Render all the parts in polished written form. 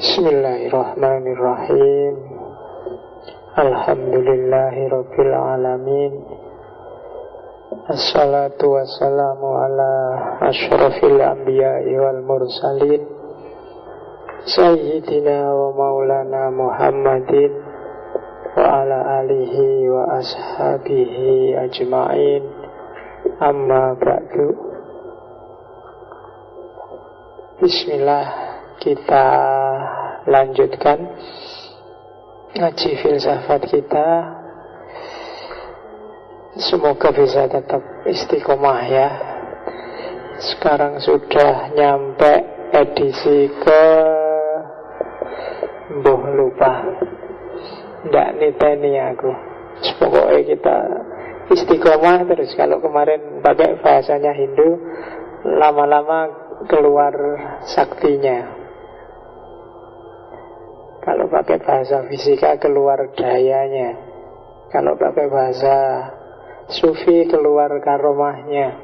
Bismillahirrahmanirrahim. Alhamdulillahirabbil alamin. Assalatu wassalamu ala asyrafil anbiya'i wal mursalin Sayyidina wa maulana Muhammadin wa ala alihi wa ashabihi ajma'in. Amma ba'du. Bismillah, kita lanjutkan ngaji filsafat kita. Semoga bisa tetap istiqomah ya. Sekarang sudah nyampe edisi ke lupa, nggak niteni aku. Pokoknya kita istiqomah terus. Kalau kemarin pakai bahasanya Hindu, lama-lama keluar saktinya. Kalau pakai bahasa fisika keluar dayanya. Kalau pakai bahasa sufi keluar karomahnya.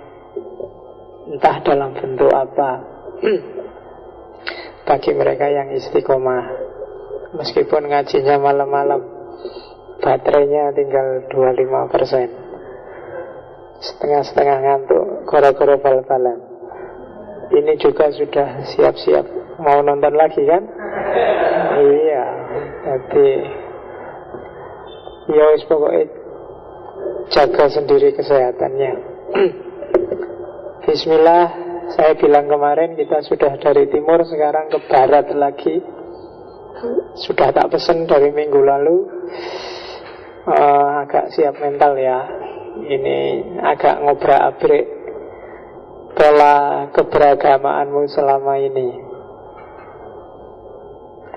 Entah dalam bentuk apa. Bagi mereka yang istiqomah, meskipun ngajinya malam-malam, baterainya tinggal 25%, setengah-setengah ngantuk, goro-goro bal-balan. Ini juga sudah siap-siap mau nonton lagi kan? Iya, jadi ya wis pokoknya jaga sendiri kesehatannya. Bismillah, saya bilang kemarin kita sudah dari timur, sekarang ke barat lagi. Sudah tak pesen dari minggu lalu. Agak siap mental ya. Ini agak ngobrak-abrik pola keberagamaanmu selama ini.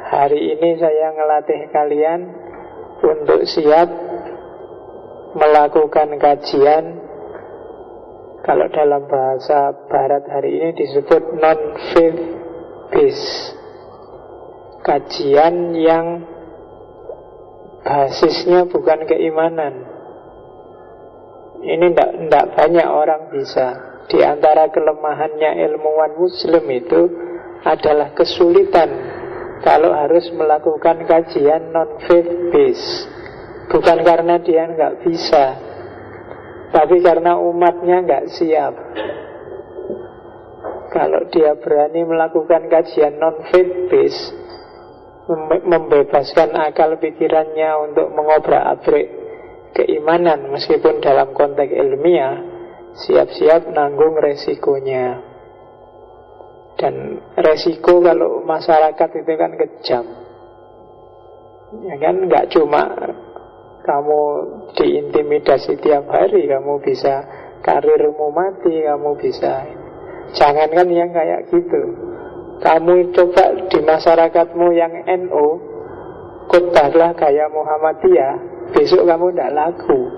Hari ini saya ngelatih kalian untuk siap melakukan kajian. Kalau dalam bahasa barat hari ini disebut non-faith based. Kajian yang basisnya bukan keimanan. Ini tidak banyak orang bisa. Di antara kelemahannya ilmuwan muslim itu adalah kesulitan kalau harus melakukan kajian non-faith based. Bukan karena dia nggak bisa, tapi karena umatnya nggak siap. Kalau dia berani melakukan kajian non-faith based, membebaskan akal pikirannya untuk mengobrak-abrik keimanan meskipun dalam konteks ilmiah, siap-siap nanggung resikonya. Dan resiko kalau masyarakat itu kan kejam. Ya kan, nggak cuma kamu diintimidasi tiap hari, kamu bisa karirmu mati, kamu bisa. Jangankan yang kayak gitu. Kamu coba di masyarakatmu yang NU, khotbahlah gaya Muhammadiyah, besok kamu tidak laku.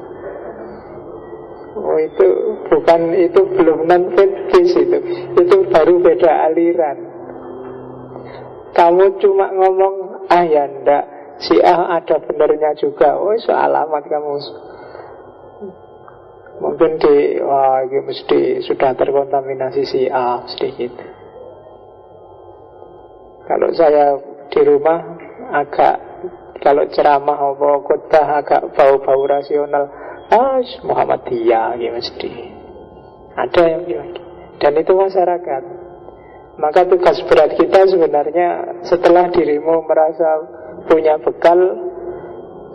Oh itu bukan, itu belum non-faith based itu baru beda aliran. Kamu cuma ngomong, ya ndak, si A ada benernya juga. Oh soal alamat kamu. Mungkin ini mesti sudah terkontaminasi si A, mesti gitu. Kalau saya di rumah agak, kalau ceramah apa khotbah agak bau-bau rasional. Muhammadiyah ya mesti ada yang bilang. Dan itu masyarakat. Maka tugas berat kita sebenarnya setelah dirimu merasa punya bekal,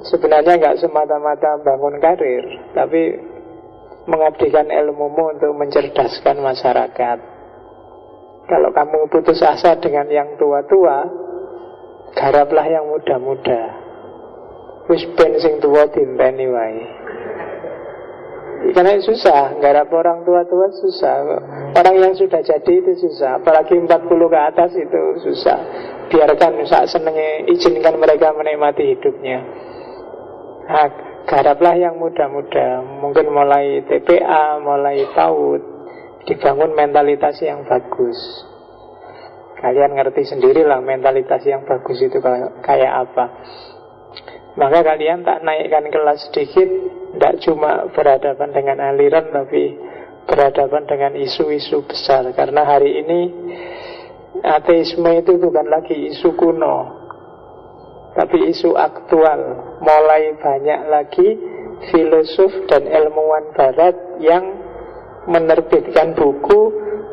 sebenarnya nggak semata-mata bangun karir, tapi mengabdikan ilmumu untuk mencerdaskan masyarakat. Kalau kamu putus asa dengan yang tua-tua, garaplah yang muda-muda. Wis ben sing tuwa dinteni wae. Karena susah, garap orang tua-tua susah. Orang yang sudah jadi itu susah. Apalagi 40 ke atas itu susah. Biarkan sak senenge, izinkan mereka menikmati hidupnya. Nah, garaplah yang muda-muda. Mungkin mulai TPA, mulai PAUD, dibangun mentalitas yang bagus. Kalian ngerti sendirilah mentalitas yang bagus itu kayak apa. Maka kalian tak naikkan kelas sedikit, tidak cuma berhadapan dengan aliran, tapi berhadapan dengan isu-isu besar. Karena hari ini Ateisme itu bukan lagi isu kuno, tapi isu aktual. Mulai banyak lagi filosof dan ilmuwan barat yang menerbitkan buku,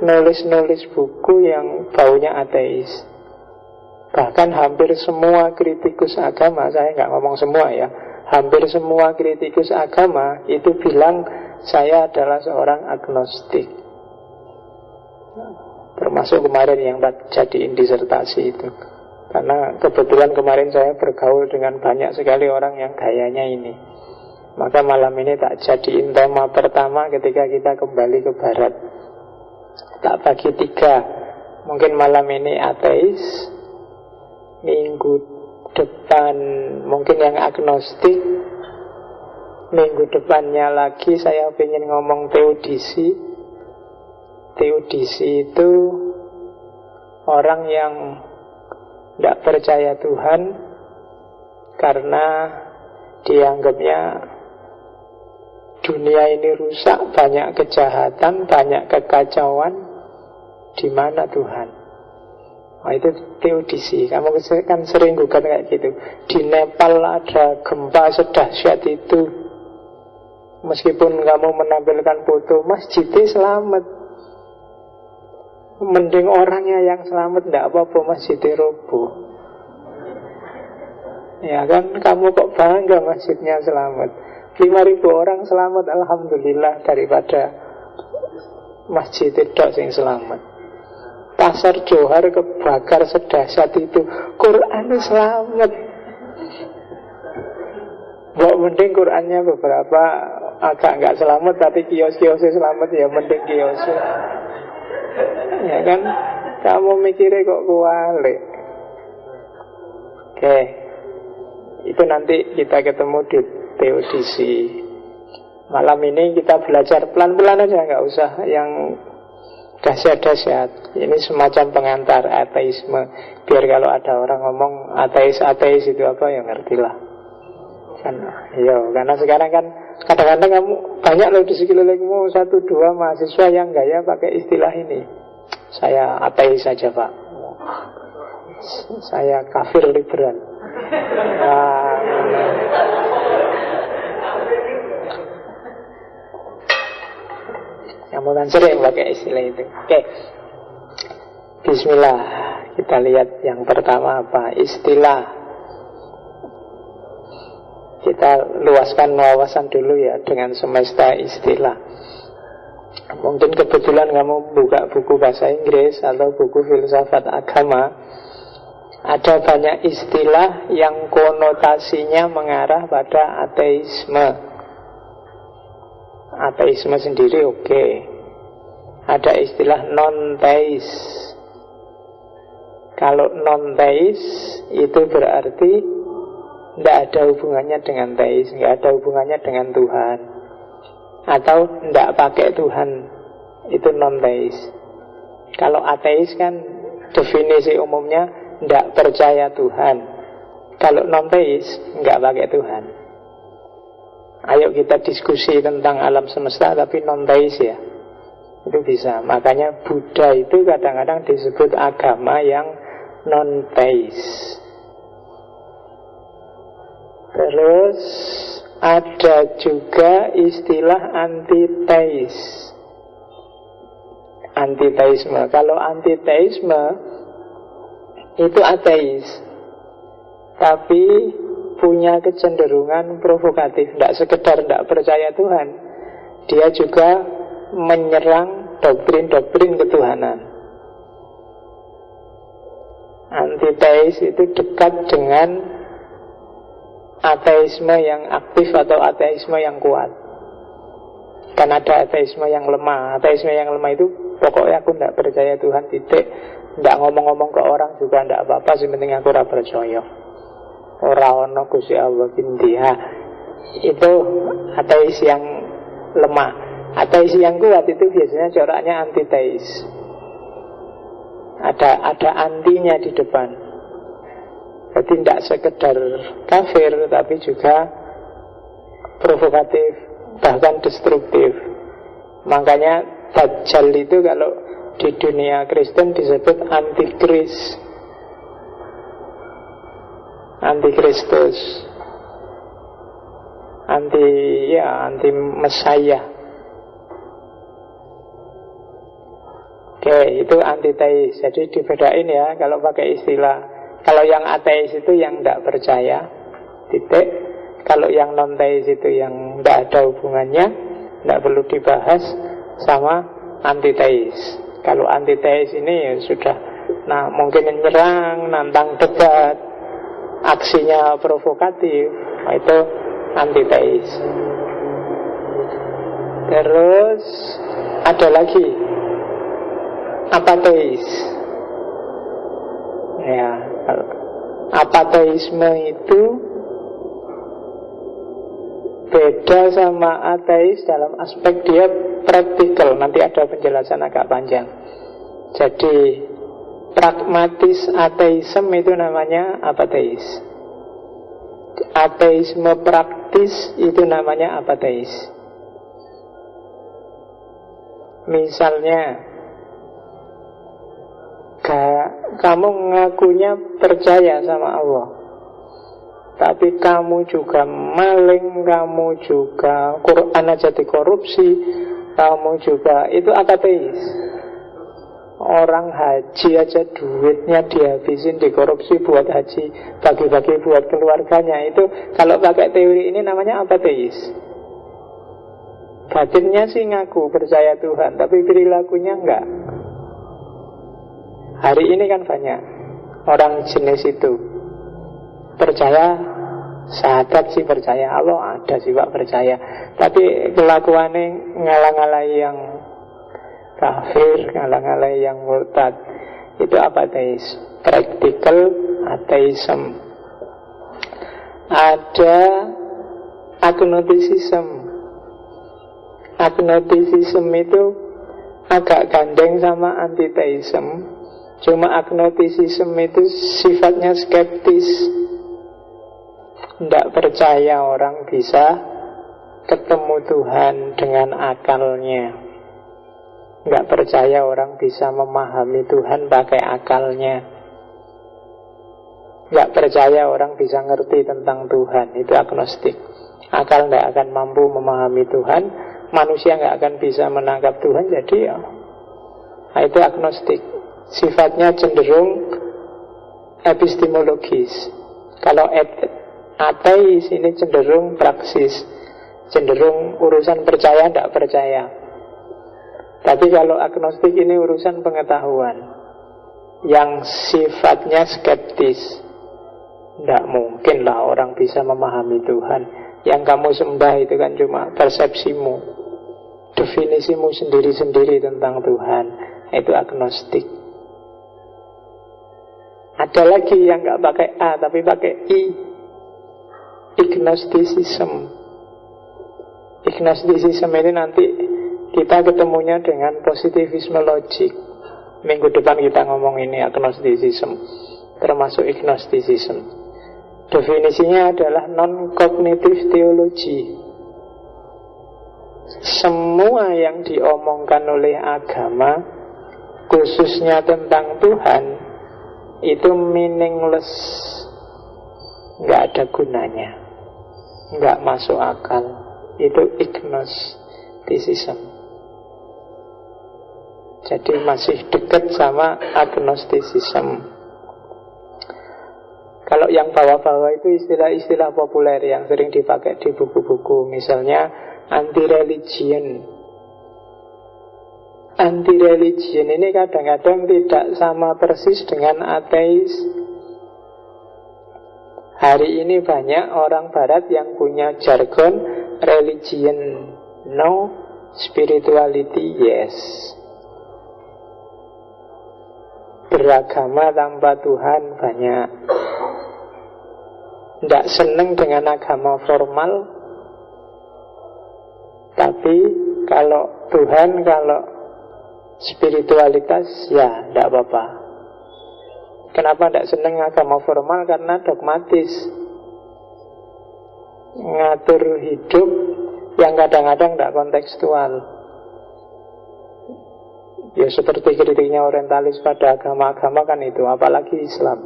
nulis-nulis buku yang baunya ateis. Bahkan hampir semua kritikus agama, saya nggak ngomong semua ya, hampir semua kritikus agama itu bilang saya adalah seorang agnostik. Termasuk kemarin yang jadiin disertasi itu. Karena kebetulan kemarin saya bergaul dengan banyak sekali orang yang gayanya ini. Maka malam ini tak jadiin tema pertama ketika kita kembali ke barat. Tak bagi 3. Mungkin malam ini ateis, minggu depan mungkin yang agnostik, minggu depannya lagi saya ingin ngomong teodisi. Teodisi itu orang yang tidak percaya Tuhan karena dianggapnya dunia ini rusak, banyak kejahatan, banyak kekacauan. Di mana Tuhan? Nah, itu teodisi. Kamu kan sering gugat kayak gitu. Di Nepal ada gempa sedahsyat itu. Meskipun kamu menampilkan foto, masjidnya selamat. Mending orangnya yang selamat, tidak apa-apa masjidnya roboh. Ya kan, kamu kok bangga masjidnya selamat. 5.000 orang selamat, alhamdulillah, daripada masjid itu yang selamat. Pasar Johar kebakar sedahsyat itu, Quran selamat. Mbok mending Qurannya beberapa agak nggak selamat, tapi kios-kiosnya selamat, ya mending kiosnya. Ya kan, kamu mikirnya kok kualik. Oke, itu nanti kita ketemu di teodisi. Malam ini kita belajar pelan-pelan aja, nggak usah yang dahsyat-dahsyat. Ini semacam pengantar ateisme. Biar kalau ada orang ngomong ateis-ateis itu apa, ya ngertilah. Kan, karena sekarang kan kadang-kadang kamu banyak loh di sekelilingmu 1-2 mahasiswa yang gaya pakai istilah ini. Saya ateis saja Pak. Saya kafir liberal. Kamu kan sering pakai istilah itu. Oke. Bismillah. Kita lihat yang pertama apa? Istilah. Kita luaskan wawasan dulu ya dengan semesta istilah. Mungkin kebetulan kamu buka buku bahasa Inggris atau buku filsafat agama, ada banyak istilah yang konotasinya mengarah pada ateisme. Ateisme sendiri oke. Ada istilah non-teis. Kalau non-teis itu berarti tidak ada hubungannya dengan teis, tidak ada hubungannya dengan Tuhan, atau tidak pakai Tuhan, itu non-teis. Kalau ateis kan definisi umumnya tidak percaya Tuhan. Kalau non-teis nggak pakai Tuhan. Ayo kita diskusi tentang alam semesta tapi non-teis ya, itu bisa. Makanya Buddha itu kadang-kadang disebut agama yang non-teis. Terus ada juga istilah antiteis. Antiteisme. Kalau antiteisme itu ateis, tapi punya kecenderungan provokatif. Tidak sekedar tidak percaya Tuhan, dia juga menyerang doktrin-doktrin ketuhanan. Antiteis itu dekat dengan ateisme yang aktif atau ateisme yang kuat. Kan ada ateisme yang lemah. Ateisme yang lemah itu pokoknya aku tidak percaya Tuhan, titik. Tidak ngomong-ngomong ke orang juga tidak apa-apa, yang penting aku ora percaya. Ora ono Gusti Allah kindiha. Itu ateis yang lemah. Ateis yang kuat itu biasanya coraknya antiteis. Ada antinya di depan. Jadi tidak sekedar kafir, tapi juga provokatif, bahkan destruktif. Makanya Dajjal itu kalau di dunia Kristen disebut antikris, antikristus, anti Mesias. Oke, itu antiteis. Jadi dibedain ya kalau pakai istilah. Kalau yang ateis itu yang tidak percaya, titik. Kalau yang non-teis itu yang tidak ada hubungannya, tidak perlu dibahas, sama antiteis. Kalau antiteis ini ya sudah, nah mungkin menyerang, nantang debat, aksinya provokatif, itu antiteis. Terus ada lagi apateis. Ya, apateisme itu beda sama ateis dalam aspek dia praktikal. Nanti ada penjelasan agak panjang. Jadi pragmatis ateisme itu namanya apateis. Ateisme praktis itu namanya apateis. Misalnya kamu ngakunya percaya sama Allah, tapi kamu juga maling, kamu juga Quran aja dikorupsi, kamu juga, itu apateis. Orang haji aja duitnya dihabisin, dikorupsi buat haji, bagi-bagi buat keluarganya. Itu kalau pakai teori ini namanya apateis. Batinnya sih ngaku percaya Tuhan, tapi perilakunya enggak. Hari ini kan banyak orang jenis itu. Percaya sahabat sih percaya, Allah ada sih Pak percaya, tapi kelakuannya ngalah-ngalahi yang kafir, ngalah-ngalahi yang murtad. Itu apateis. Practical atheism. Ada agnosticism. Agnosticism itu agak gandeng sama antiteism. Cuma agnosticism itu sifatnya skeptis, tidak percaya orang bisa ketemu Tuhan dengan akalnya, tidak percaya orang bisa memahami Tuhan pakai akalnya, tidak percaya orang bisa ngerti tentang Tuhan. Itu agnostik. Akal tidak akan mampu memahami Tuhan, manusia tidak akan bisa menangkap Tuhan. Jadi ya, itu agnostik. Sifatnya cenderung epistemologis. Kalau ateis ini cenderung praksis, cenderung urusan percaya tidak percaya. Tapi kalau agnostik ini urusan pengetahuan yang sifatnya skeptis. Tidak mungkin lah orang bisa memahami Tuhan. Yang kamu sembah itu kan cuma persepsimu, definisimu sendiri-sendiri tentang Tuhan. Itu agnostik. Ada lagi yang nggak pakai A tapi pakai I, ignosticism. Ignosticism ini nanti kita ketemunya dengan positivisme logik. Minggu depan kita ngomong ini agnosticism, termasuk ignosticism. Definisinya adalah non-cognitive theology. Semua yang diomongkan oleh agama, khususnya tentang Tuhan, itu meaningless, nggak ada gunanya, nggak masuk akal. Itu ignosticism. Jadi masih dekat sama agnosticism. Kalau yang bawah-bawah itu istilah-istilah populer yang sering dipakai di buku-buku. Misalnya anti-religion. Anti-religion ini kadang-kadang tidak sama persis dengan ateis. Hari ini banyak orang barat yang punya jargon religion no, spirituality yes. Beragama tanpa Tuhan banyak. Tidak senang dengan agama formal, tapi kalau Tuhan, kalau spiritualitas, ya tidak apa-apa. Kenapa tidak senang agama formal? Karena dogmatis, ngatur hidup yang kadang-kadang tidak kontekstual. Ya seperti kritiknya orientalis pada agama-agama kan itu, apalagi Islam.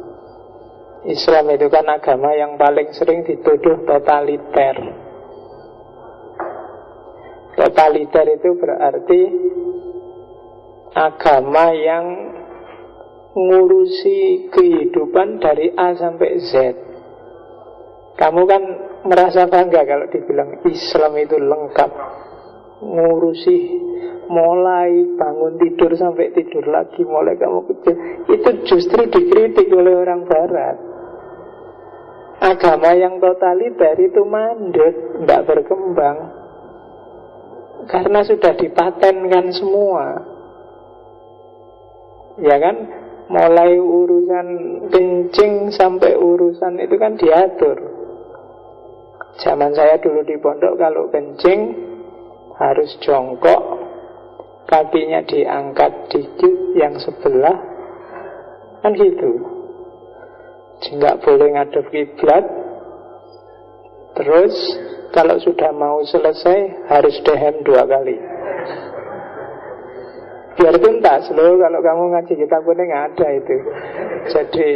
Islam itu kan agama yang paling sering dituduh totaliter. Totaliter itu berarti agama yang ngurusi kehidupan dari A sampai Z. Kamu kan merasa bangga kalau dibilang Islam itu lengkap, ngurusi mulai bangun tidur sampai tidur lagi, mulai kamu kecil. Itu justru dikritik oleh orang Barat. Agama yang totaliter itu mandek, tidak berkembang, karena sudah dipatenkan semua. Ya kan, mulai urusan kencing sampai urusan itu kan diatur. Zaman saya dulu di pondok, kalau kencing harus jongkok, kakinya diangkat dikit yang sebelah, kan gitu. Nggak boleh ngadep kiblat. Terus kalau sudah mau selesai harus dehem 2 kali. Biar tuntas loh, kalau kamu ngaji kitab kuning ada itu. Jadi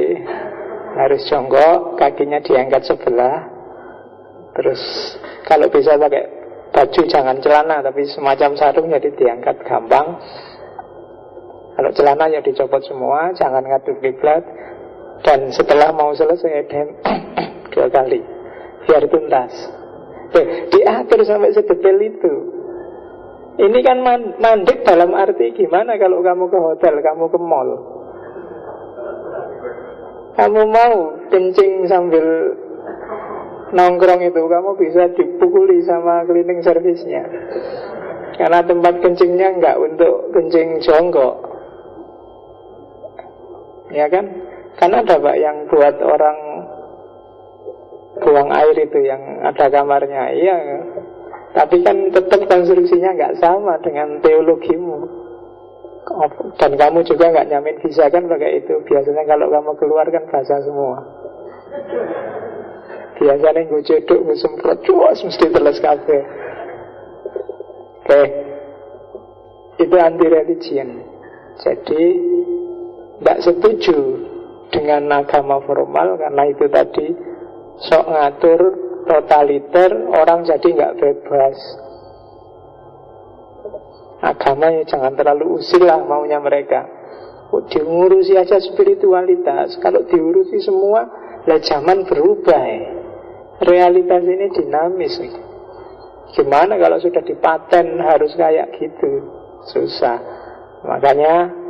harus jongkok, kakinya diangkat sebelah. Terus kalau bisa pakai baju jangan celana, tapi semacam sarung, jadi diangkat gampang. Kalau celana ya dicopot semua, jangan ngadep kiblat. Dan setelah mau selesai dem 2 kali biar tuntas. Diatur sampai sedetail itu. Ini kan mandek dalam arti gimana kalau kamu ke hotel, kamu ke mall, kamu mau kencing sambil nongkrong itu, kamu bisa dipukuli sama cleaning service-nya, karena tempat kencingnya enggak untuk kencing jongkok. Ya kan? Karena ada Pak yang buat orang buang air itu yang ada kamarnya. Iya, tapi kan tetap konstruksinya nggak sama dengan teologimu. Dan kamu juga nggak nyamin bisa kan pakai itu. Biasanya kalau kamu keluar kan basah semua. Biasanya gue cedok, gue semprot, cuas mesti teles kafe. Oke, itu anti religion. Jadi nggak setuju dengan agama formal, karena itu tadi sok ngatur, totaliter, orang jadi nggak bebas. Agama ya jangan terlalu usil lah maunya mereka. Diurusi aja spiritualitas. Kalau diurusi semua, lah zaman berubah ya. Realitas ini dinamis nih. Gimana kalau sudah dipaten harus kayak gitu? Susah. Makanya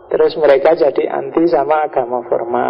terus mereka jadi anti sama agama formal.